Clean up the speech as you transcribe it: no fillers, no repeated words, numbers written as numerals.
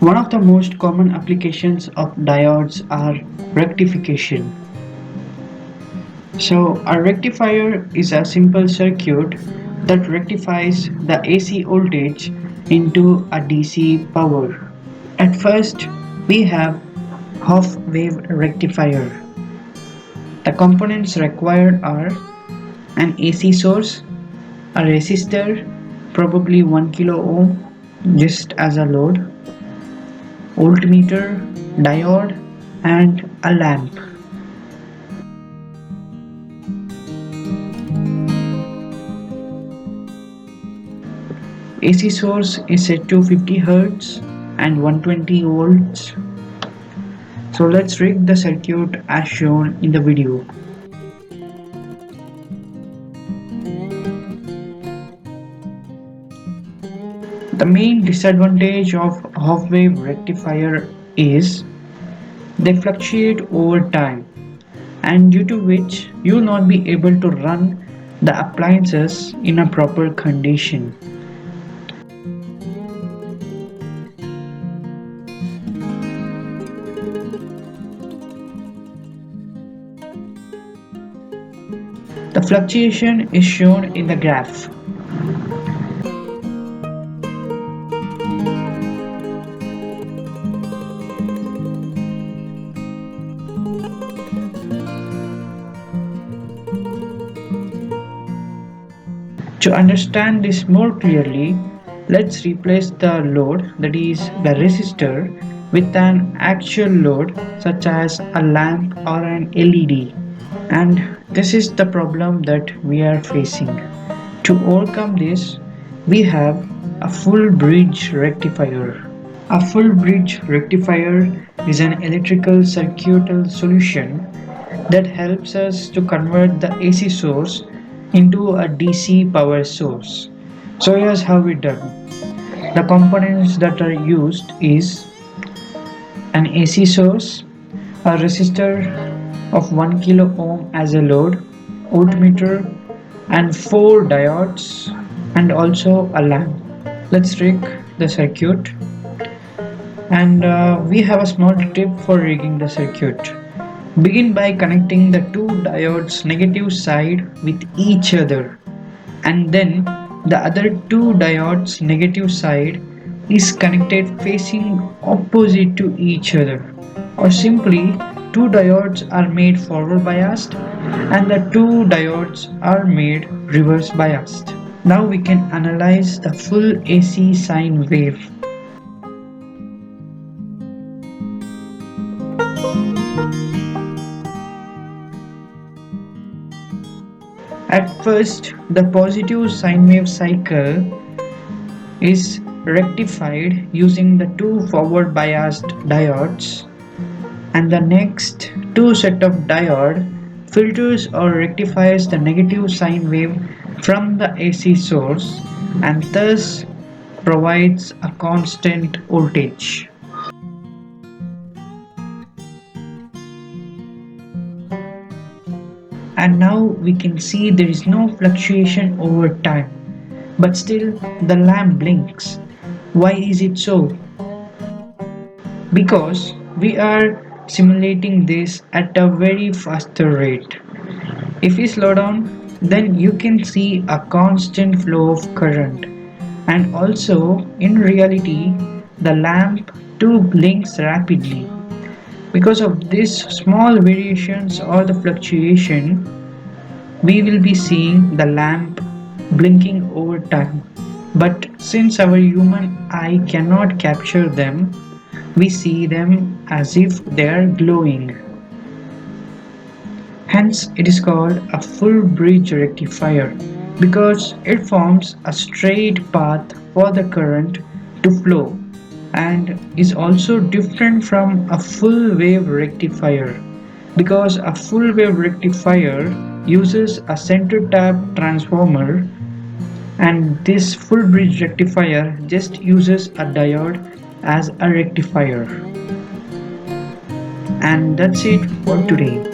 One of the most common applications of diodes are rectification. So a rectifier is a simple circuit that rectifies the AC voltage into a DC power. At first, we have half-wave rectifier. The components required are an AC source, a resistor, probably 1 kilo ohm, just as a load, voltmeter, diode, and a lamp. AC source is set to 50 Hz and 120 volts. So let's rig the circuit as shown in the video. The main disadvantage of half-wave rectifier is they fluctuate over time, and due to which you will not be able to run the appliances in a proper condition. The fluctuation is shown in the graph. To understand this more clearly, let's replace the load, that is the resistor, with an actual load such as a lamp or an LED. And this is the problem that we are facing. To overcome this, we have a full bridge rectifier. A full bridge rectifier is an electrical circuital solution that helps us to convert the AC source into a DC power source. So here's how it done. The components that are used is an AC source, a resistor of 1 kilo ohm as a load, voltmeter, and 4 diodes, and also a lamp. Let's rig the circuit, and we have a small tip for rigging the circuit. Begin by connecting the two diodes negative side with each other, and then the other two diodes negative side is connected facing opposite to each other, or simply two diodes are made forward biased and the two diodes are made reverse biased. Now we can analyze the full AC sine wave. At first, the positive sine wave cycle is rectified using the two forward biased diodes, and the next two set of diode filters or rectifies the negative sine wave from the AC source and thus provides a constant voltage. And now we can see there is no fluctuation over time, but still the lamp blinks. Why is it so? Because we are simulating this at a very faster rate. If we slow down, then you can see a constant flow of current, and also in reality the lamp too blinks rapidly. Because of these small variations or the fluctuation, we will be seeing the lamp blinking over time. But since our human eye cannot capture them, we see them as if they are glowing. Hence, it is called a full bridge rectifier because it forms a straight path for the current to flow and is also different from a full wave rectifier because a full wave rectifier uses a center tap transformer, and this full bridge rectifier just uses a diode as a rectifier. And that's it for today.